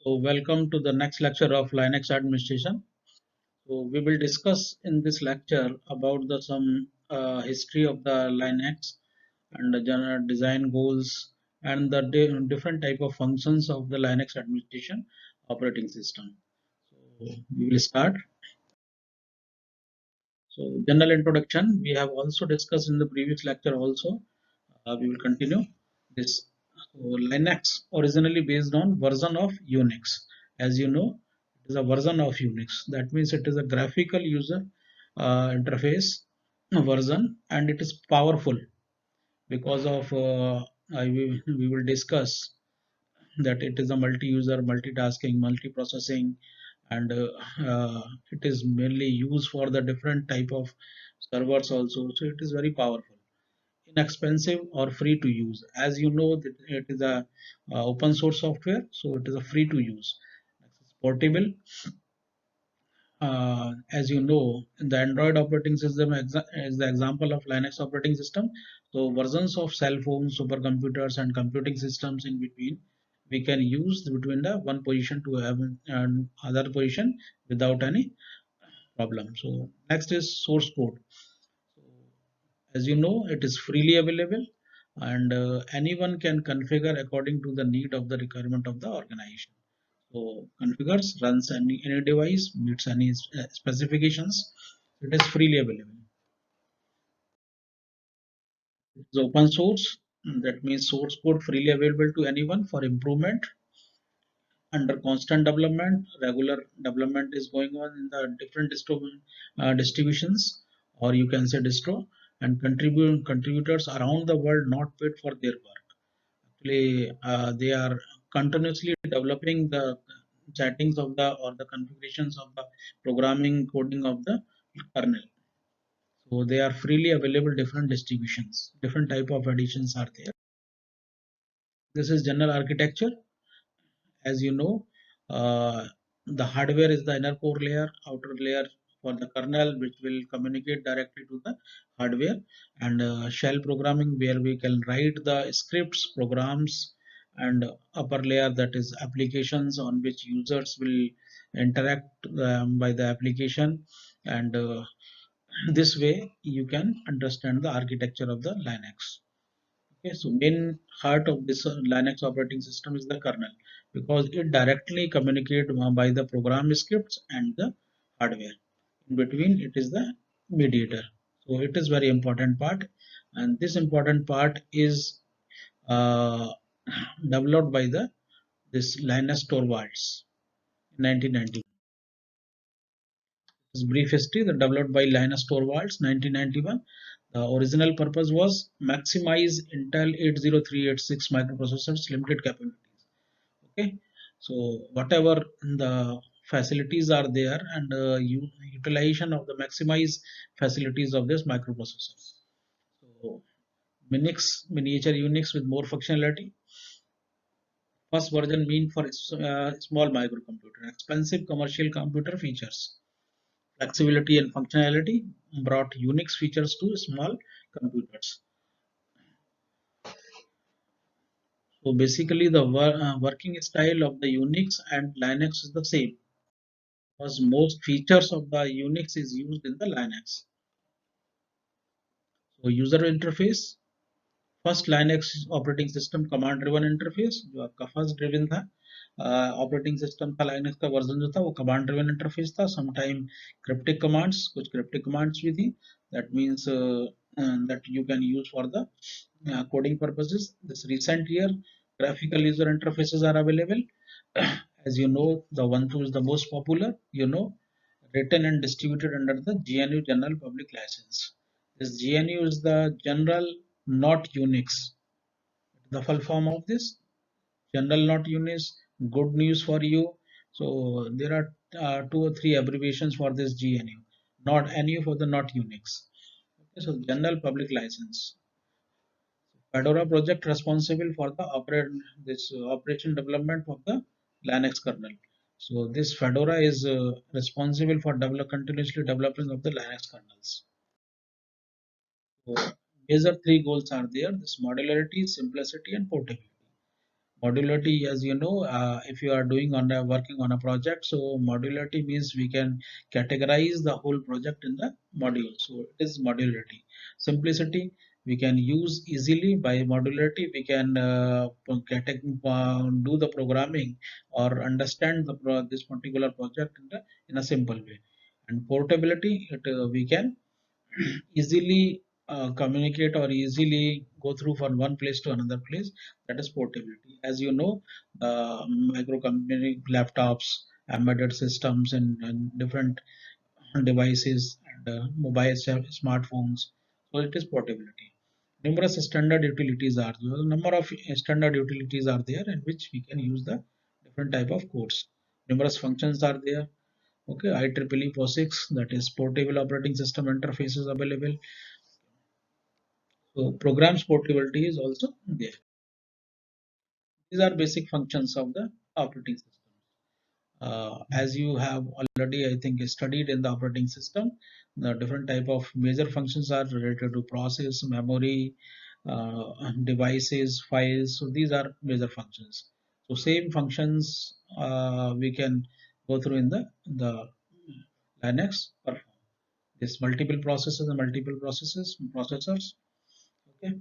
So welcome to the next lecture of Linux administration. So we will discuss in this lecture about the some history of the Linux and the general design goals and the different type of functions of the Linux administration operating system. So we will start. So general introduction we have also discussed in the previous lecture also. We will continue this. So Linux originally based on version of Unix. As you know, it is a version of Unix. That means it is a graphical user interface version, and it is powerful because of we will discuss that it is a multi-user, multitasking, multi-processing, and it is mainly used for the different type of servers also. So it is very powerful, inexpensive or free to use. As you know that it is a open source software, so it is a free to use. It's portable. As you know, the Android operating system is the example of Linux operating system. So versions of cell phones, supercomputers, and computing systems in between, we can use between the one position to have other position without any problem. So next is source code. So as you know, it is freely available, and anyone can configure according to the need of the requirement of the organization. So configures, runs any device, meets any specifications. It is freely available. It is open source. That means source code freely available to anyone for improvement under constant development. Regular development is going on in the different distributions, or you can say distro, and contributors around the world not paid for their work. Actually, they are continuously developing the settings of the or the configurations of the programming coding of the kernel. So they are freely available different distributions, different type of editions are there. This is general architecture. As you know, the hardware is the inner core layer, outer layer for the kernel, which will communicate directly to the hardware, and shell programming where we can write the scripts, programs, and upper layer, that is applications on which users will interact by the application, and this way you can understand the architecture of the Linux. Okay, so main heart of this Linux operating system is the kernel, because it directly communicates by the program scripts and the hardware. In between, it is the mediator. So it is very important part, and this important part is uh, developed by the this Linus Torvalds in 1990. This brief history that developed by Linus Torvalds 1991. The original purpose was maximize Intel 80386 microprocessors limited capabilities. Okay, so whatever the facilities are there, and utilization of the maximize facilities of this microprocessors. So Minix, miniature Unix with more functionality. First version mean for small microcomputer, expensive commercial computer features. Flexibility and functionality brought Unix features to small computers. So basically, the working style of the Unix and Linux is the same, because most features of the Unix is used in the Linux. So user interface, first Linux operating system command driven interface, जो आपका first driven था, operating system का Linux का version जो था वो command driven interface था. Sometime cryptic commands, कुछ क्रिप्टिक कमांड्स भी थी. That means that you can use for the coding purposes. This recent year graphical user interfaces are available. As you know, the Ubuntu is the most popular, written and distributed under the GNU General Public License. This GNU is the General Not Unix. The full form of this General Not Unix. Good news for you. So there are two or three abbreviations for this GNU. Not NU for the Not Unix. Okay, so General Public License. Fedora project responsible for the operation development of the Linux kernel. So this Fedora is responsible for continuously developing of the Linux kernels. So major three goals are there: this modularity, simplicity, and portability. Modularity, as you know, if you are doing on working on a project, so modularity means we can categorize the whole project in the module, so it is modularity. Simplicity, we can use easily. By modularity we can do the programming or understand this particular project in a simple way. And portability, we can easily communicate or easily go through from one place to another place. That is portability. As you know, micro computing laptops, embedded systems, and different devices, and mobile smartphones. So it is portability. Numerous standard utilities are there. Number of standard utilities are there in which we can use the different type of codes. Numerous functions are there. Okay, IEEE POSIX, that is portable operating system interface is available. So programs portability is also there. These are basic functions of the operating system. As you have already, I think, studied in the operating system, the different type of major functions are related to process, memory, devices, files. So these are major functions. So same functions we can go through in the Linux. This multiple processes and multiple processors. Okay,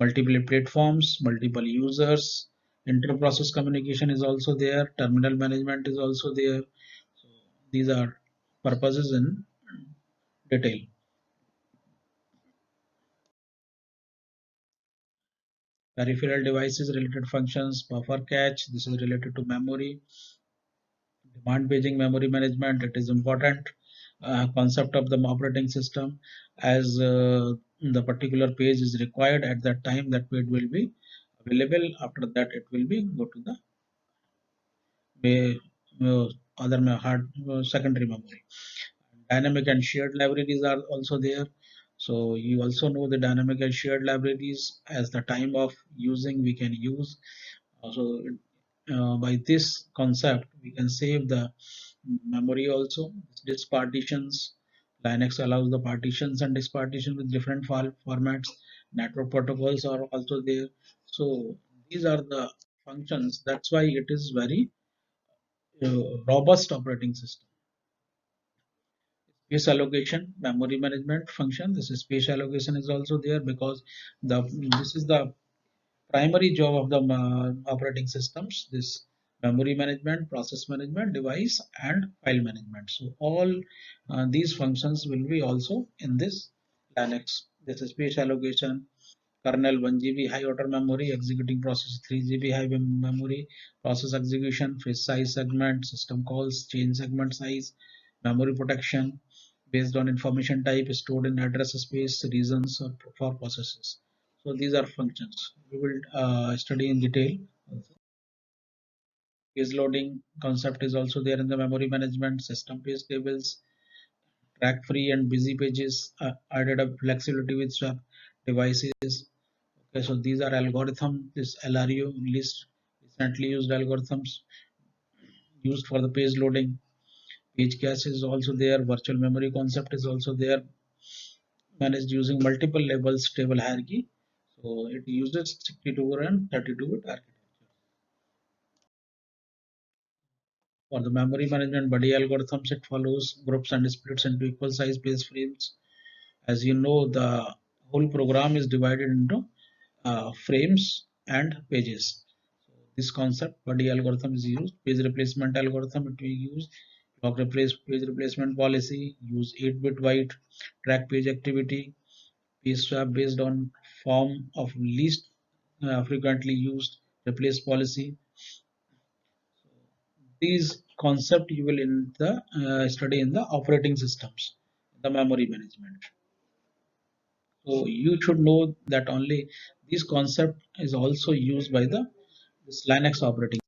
multiple platforms, multiple users, inter-process communication is also there, terminal management is also there. So these are purposes in detail. Peripheral devices related functions, buffer cache, this is related to memory, demand paging, memory management, it is important concept of the operating system. As the particular page is required at that time, that page will be available. After that it will be go to the may, other hard secondary memory. Dynamic and shared libraries are also there. So you also know the dynamic and shared libraries. As the time of using we can use. So by this concept we can save the memory also. Disk partitions. Linux allows the partitions and disk partition with different file formats. Network protocols are also there. So these are the functions. That's why it is very robust operating system. Space allocation, memory management function. This is space allocation is also there because this is the primary job of the operating systems. This memory management, process management, device, and file management. So all these functions will be also in this Linux. This is space allocation, kernel 1 GB high order memory, executing process 3 GB high memory, process execution, page size segment, system calls, change segment size, memory protection based on information type stored in address space, reasons for processes. So these are functions. We will study in detail. Page loading concept is also there in the memory management, system page tables, track free and busy pages, added up flexibility with swap devices. Okay, so these are algorithm. This LRU list recently used algorithms used for the page loading. Page cache is also there. Virtual memory concept is also there. Managed using multiple levels table hierarchy. So it uses 62 and 32-bit architecture. For the memory management buddy algorithms, it follows groups and splits into equal size base frames. As you know, the whole program is divided into frames and pages. So this concept, buddy algorithm is used. Page replacement algorithm, it will use clock page replacement policy, use 8-bit wide, track page activity, page swap based on form of least frequently used, replace policy. These concept you will in the study in the operating systems, the memory management. So you should know that only this concept is also used by the this Linux operating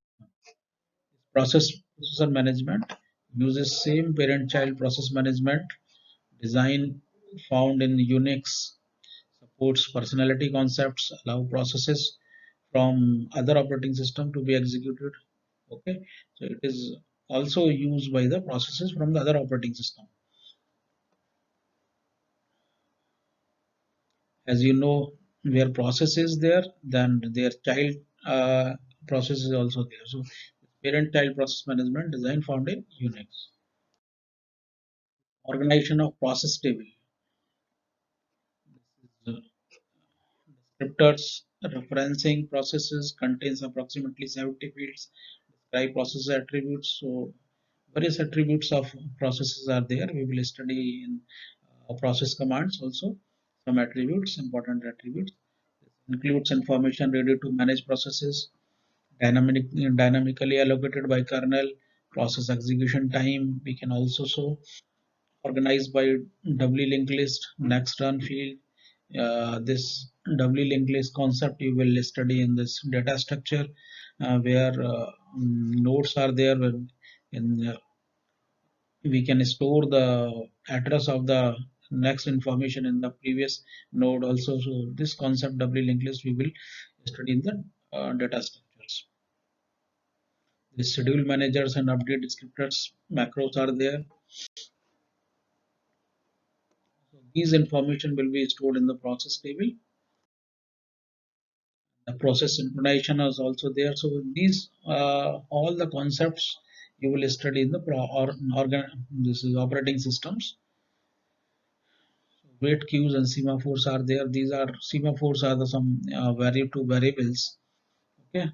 processor management uses same parent-child process management design found in Unix, supports personality concepts, allow processes from other operating system to be executed. Okay, so it is also used by the processes from the other operating system. As you know, where process is there, then their child process is also there. So parent-child process management design found in Unix. Organization of process table. This is, descriptors referencing processes contains approximately 70 fields. Describe process attributes. So various attributes of processes are there. We will study in process commands also. Some attributes, important attributes. This includes information ready to manage processes, dynamically allocated by kernel, process execution time. We can also show organized by doubly linked list, next run field. This doubly linked list concept you will study in this data structure, where nodes are there. When in we can store the address of the next information in the previous node also. So this concept doubly linked list we will study in the data structures. The schedule managers and update descriptors macros are there. So these information will be stored in the process table. The process synchronization is also there. So these all the concepts you will study in the this is operating systems. Wait queues and semaphores are there. These are semaphores are the some variables. Okay,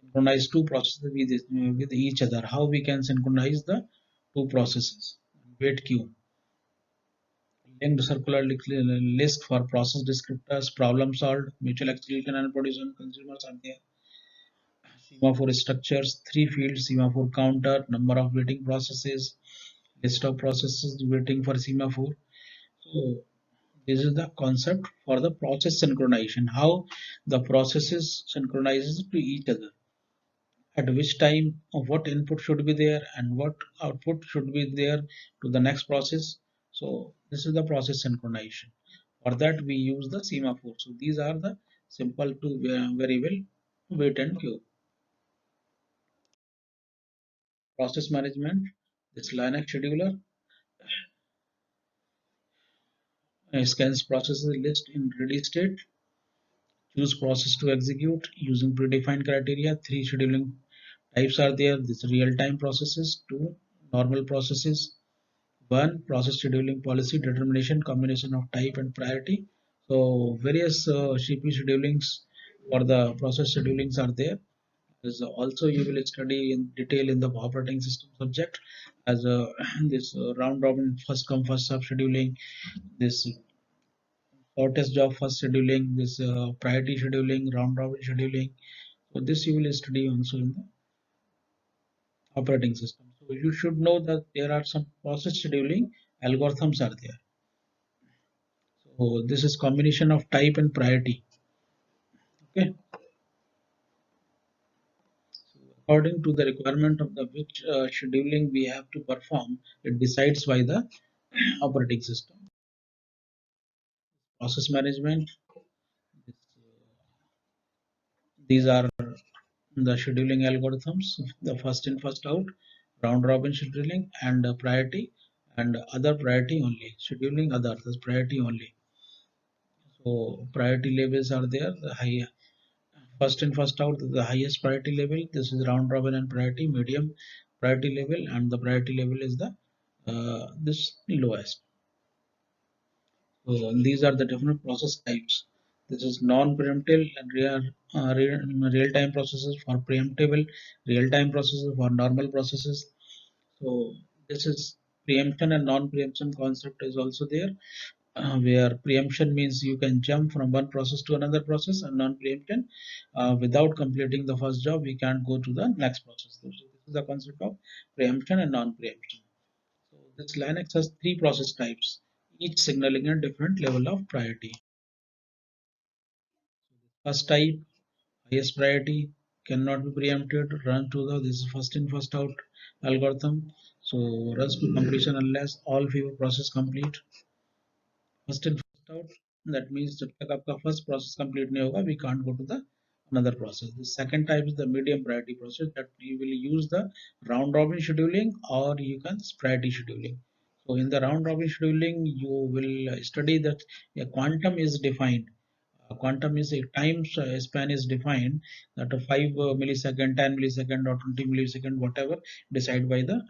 synchronize two processes with each other. How we can synchronize the two processes? Wait queue, linked circular list for process descriptors, problem solved, mutual exclusion and producer consumers are there. Semaphore structures, three fields, semaphore counter, number of waiting processes, list of processes waiting for semaphore. So this is the concept for the process synchronization, how the processes synchronizes to each other, at which time what input should be there and what output should be there to the next process. So this is the process synchronization. For that we use the semaphore. So these are the simple to variable wait and queue. Process management, this Linux scheduler scans processes list in ready state, choose process to execute using predefined criteria. Three scheduling types are there. This real-time processes, two normal processes, one process scheduling policy determination, combination of type and priority. So various CPU schedulings for the process schedulings are there. As also you will study in detail in the operating system subject as this round robin first come first serve scheduling, this shortest job first scheduling, this priority scheduling, round robin scheduling. So this you will study also in the operating system. So you should know that there are some process scheduling algorithms are there. So this is combination of type and priority. Okay. So according to the requirement of the which scheduling we have to perform, it decides by the operating system. Process management. These are the scheduling algorithms. The first in first out, round robin scheduling, and priority, and other priority only. Scheduling other, that's priority only. So priority levels are there. The high first in first out, the highest priority level. This is round robin and priority, medium priority level, and the priority level is the this lowest. So these are the different process types. This is non-preemptive and real-time processes for preemptible, real-time processes for normal processes. So this is preemption and non-preemption concept is also there, where preemption means you can jump from one process to another process, and non-preemption, without completing the first job, we can't go to the next process. So this is the concept of preemption and non-preemption. So this Linux has three process types, each signaling a different level of priority. First type, highest priority, cannot be preempted, run to the this is first in first out algorithm. So runs to completion unless all few process complete. First in first out, that means जब तक आपका first process complete नहीं होगा, we can't go to the another process. The second type is the medium priority process, that you will use the round robin scheduling or you can priority scheduling. So in the round robin scheduling, you will study that a quantum is defined. Quantum is a time span is defined that a 5 millisecond, 10 millisecond, or 20 millisecond, whatever, decided by the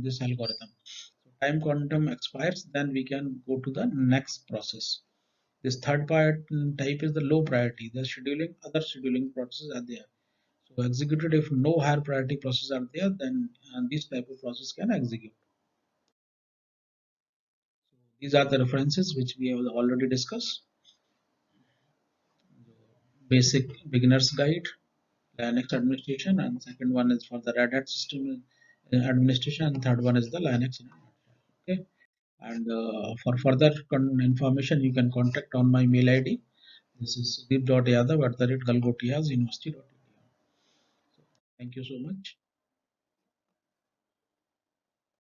this algorithm. So time quantum expires, then we can go to the next process. This third part type is the low priority. The scheduling, other scheduling processes are there. So executed if no higher priority processes are there, then this type of process can execute. These are the references which we have already discussed. Basic beginner's guide, Linux administration, and second one is for the Red Hat system administration, and third one is the Linux. Okay, and for further information, you can contact on my mail ID. This is deep.yadav@galgotiasuniversity.edu. Thank you so much.